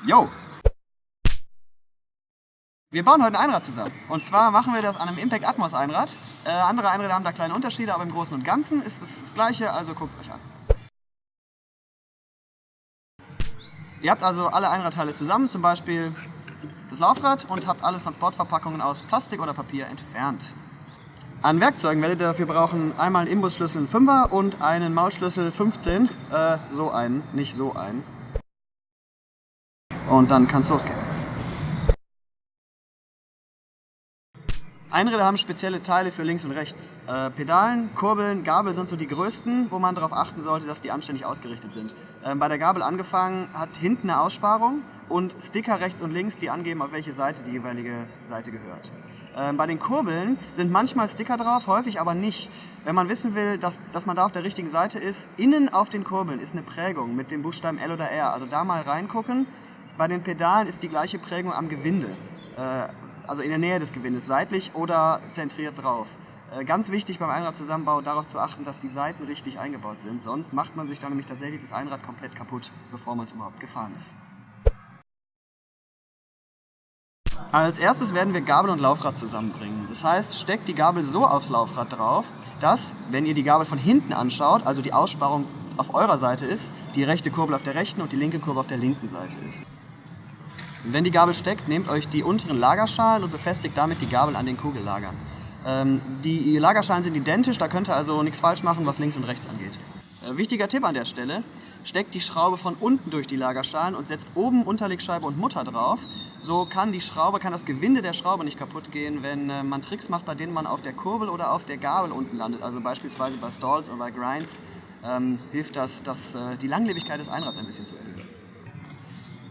Jo! Wir bauen heute ein Einrad zusammen. Und zwar machen wir das an einem Impact Atmos Einrad. Andere Einräder haben da kleine Unterschiede, aber im Großen und Ganzen ist es das gleiche, also guckt es euch an. Ihr habt also alle Einradteile zusammen, zum Beispiel das Laufrad, und habt alle Transportverpackungen aus Plastik oder Papier entfernt. An Werkzeugen werdet ihr dafür brauchen einmal einen Imbusschlüssel, einen 5er und einen Mausschlüssel 15. So einen, nicht so einen. Und dann kann es losgehen. Einräder haben spezielle Teile für links und rechts. Pedalen, Kurbeln, Gabel sind so die größten, wo man darauf achten sollte, dass die anständig ausgerichtet sind. Bei der Gabel angefangen hat hinten eine Aussparung und Sticker rechts und links, die angeben, auf welche Seite die jeweilige Seite gehört. Bei den Kurbeln sind manchmal Sticker drauf, häufig aber nicht. Wenn man wissen will, dass man da auf der richtigen Seite ist, innen auf den Kurbeln ist eine Prägung mit den Buchstaben L oder R. Also da mal reingucken. Bei den Pedalen ist die gleiche Prägung am Gewinde. Also in der Nähe des Gewindes, seitlich oder zentriert drauf. Ganz wichtig beim Einradzusammenbau, darauf zu achten, dass die Seiten richtig eingebaut sind. Sonst macht man sich dann nämlich tatsächlich das Einrad komplett kaputt, bevor man es überhaupt gefahren ist. Als erstes werden wir Gabel und Laufrad zusammenbringen. Das heißt, steckt die Gabel so aufs Laufrad drauf, dass, wenn ihr die Gabel von hinten anschaut, also die Aussparung auf eurer Seite ist, die rechte Kurbel auf der rechten und die linke Kurbel auf der linken Seite ist. Wenn die Gabel steckt, nehmt euch die unteren Lagerschalen und befestigt damit die Gabel an den Kugellagern. Die Lagerschalen sind identisch, da könnt ihr also nichts falsch machen, was links und rechts angeht. Wichtiger Tipp an der Stelle, steckt die Schraube von unten durch die Lagerschalen und setzt oben Unterlegscheibe und Mutter drauf. So kann das Gewinde der Schraube nicht kaputt gehen, wenn man Tricks macht, bei denen man auf der Kurbel oder auf der Gabel unten landet. Also beispielsweise bei Stalls oder bei Grinds hilft das, die Langlebigkeit des Einrads ein bisschen zu erhöhen.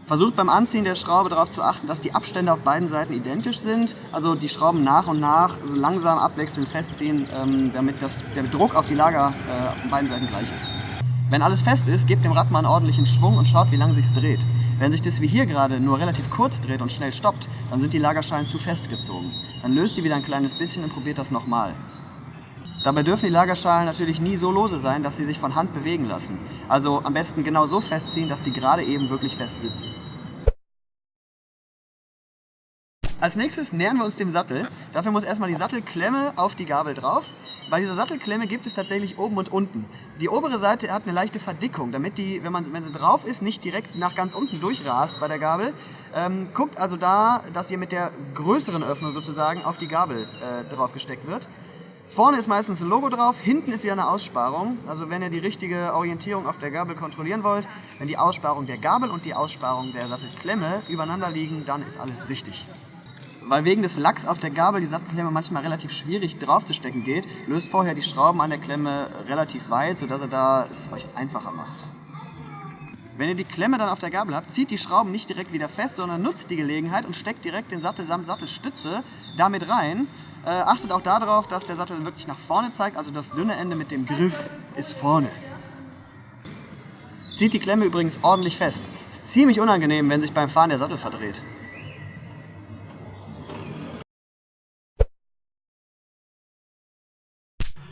Versucht beim Anziehen der Schraube darauf zu achten, dass die Abstände auf beiden Seiten identisch sind. Also die Schrauben nach und nach so langsam abwechselnd festziehen, damit der Druck auf die Lager von beiden Seiten gleich ist. Wenn alles fest ist, gebt dem Rad mal einen ordentlichen Schwung und schaut, wie lange sich's dreht. Wenn sich das wie hier gerade nur relativ kurz dreht und schnell stoppt, dann sind die Lagerschalen zu festgezogen. Dann löst die wieder ein kleines bisschen und probiert das nochmal. Dabei dürfen die Lagerschalen natürlich nie so lose sein, dass sie sich von Hand bewegen lassen. Also am besten genau so festziehen, dass die gerade eben wirklich fest sitzen. Als nächstes nähern wir uns dem Sattel. Dafür muss erstmal die Sattelklemme auf die Gabel drauf. Bei dieser Sattelklemme gibt es tatsächlich oben und unten. Die obere Seite hat eine leichte Verdickung, damit die, wenn sie drauf ist, nicht direkt nach ganz unten durchrast bei der Gabel. Guckt also da, dass ihr mit der größeren Öffnung sozusagen auf die Gabel drauf gesteckt wird. Vorne ist meistens ein Logo drauf, hinten ist wieder eine Aussparung. Also wenn ihr die richtige Orientierung auf der Gabel kontrollieren wollt, wenn die Aussparung der Gabel und die Aussparung der Sattelklemme übereinander liegen, dann ist alles richtig. Weil wegen des Lacks auf der Gabel die Sattelklemme manchmal relativ schwierig draufzustecken geht, löst vorher die Schrauben an der Klemme relativ weit, sodass ihr es euch einfacher macht. Wenn ihr die Klemme dann auf der Gabel habt, zieht die Schrauben nicht direkt wieder fest, sondern nutzt die Gelegenheit und steckt direkt den Sattel samt Sattelstütze damit rein. Achtet auch darauf, dass der Sattel wirklich nach vorne zeigt, also das dünne Ende mit dem Griff ist vorne. Zieht die Klemme übrigens ordentlich fest. Ist ziemlich unangenehm, wenn sich beim Fahren der Sattel verdreht.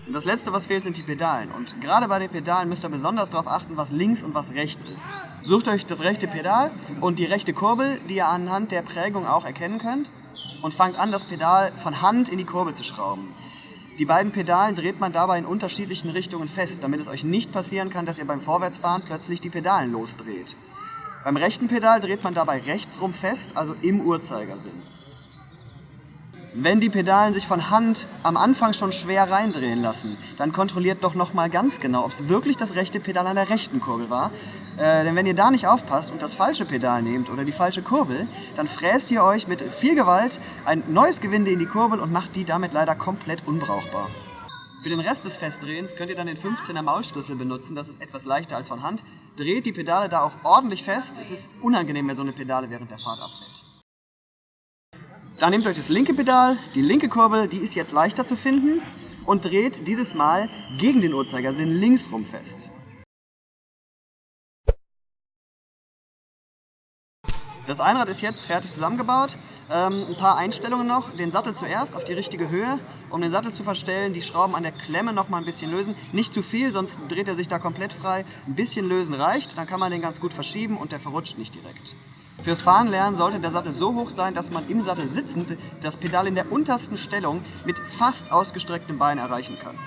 Und das letzte, was fehlt, sind die Pedalen. Und gerade bei den Pedalen müsst ihr besonders darauf achten, was links und was rechts ist. Sucht euch das rechte Pedal und die rechte Kurbel, die ihr anhand der Prägung auch erkennen könnt, und fangt an, das Pedal von Hand in die Kurbel zu schrauben. Die beiden Pedalen dreht man dabei in unterschiedlichen Richtungen fest, damit es euch nicht passieren kann, dass ihr beim Vorwärtsfahren plötzlich die Pedalen losdreht. Beim rechten Pedal dreht man dabei rechtsrum fest, also im Uhrzeigersinn. Wenn die Pedalen sich von Hand am Anfang schon schwer reindrehen lassen, dann kontrolliert doch nochmal ganz genau, ob es wirklich das rechte Pedal an der rechten Kurbel war. Denn wenn ihr da nicht aufpasst und das falsche Pedal nehmt oder die falsche Kurbel, dann fräst ihr euch mit viel Gewalt ein neues Gewinde in die Kurbel und macht die damit leider komplett unbrauchbar. Für den Rest des Festdrehens könnt ihr dann den 15er Maulschlüssel benutzen, das ist etwas leichter als von Hand. Dreht die Pedale da auch ordentlich fest, es ist unangenehm, wenn so eine Pedale während der Fahrt abfällt. Dann nehmt euch das linke Pedal, die linke Kurbel, die ist jetzt leichter zu finden, und dreht dieses Mal gegen den Uhrzeigersinn linksrum fest. Das Einrad ist jetzt fertig zusammengebaut. Ein paar Einstellungen noch. Den Sattel zuerst auf die richtige Höhe. Um den Sattel zu verstellen, die Schrauben an der Klemme noch mal ein bisschen lösen. Nicht zu viel, sonst dreht er sich da komplett frei. Ein bisschen lösen reicht, dann kann man den ganz gut verschieben und der verrutscht nicht direkt. Fürs Fahrenlernen sollte der Sattel so hoch sein, dass man im Sattel sitzend das Pedal in der untersten Stellung mit fast ausgestrecktem Bein erreichen kann.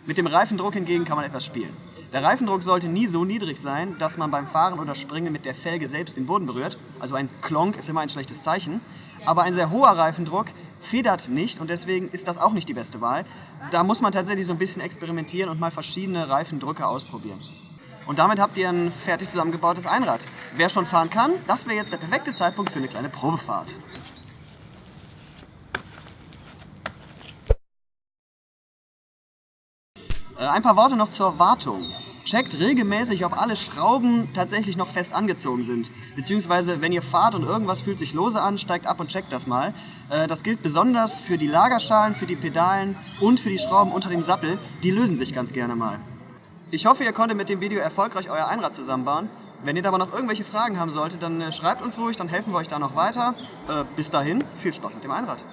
Mit dem Reifendruck hingegen kann man etwas spielen. Der Reifendruck sollte nie so niedrig sein, dass man beim Fahren oder Springen mit der Felge selbst den Boden berührt. Also ein Klonk ist immer ein schlechtes Zeichen. Aber ein sehr hoher Reifendruck federt nicht und deswegen ist das auch nicht die beste Wahl. Da muss man tatsächlich so ein bisschen experimentieren und mal verschiedene Reifendrücke ausprobieren. Und damit habt ihr ein fertig zusammengebautes Einrad. Wer schon fahren kann, das wäre jetzt der perfekte Zeitpunkt für eine kleine Probefahrt. Ein paar Worte noch zur Wartung. Checkt regelmäßig, ob alle Schrauben tatsächlich noch fest angezogen sind. Beziehungsweise, wenn ihr fahrt und irgendwas fühlt sich lose an, steigt ab und checkt das mal. Das gilt besonders für die Lagerschalen, für die Pedalen und für die Schrauben unter dem Sattel. Die lösen sich ganz gerne mal. Ich hoffe, ihr konntet mit dem Video erfolgreich euer Einrad zusammenbauen. Wenn ihr aber noch irgendwelche Fragen haben solltet, dann schreibt uns ruhig, dann helfen wir euch da noch weiter. Bis dahin, viel Spaß mit dem Einrad.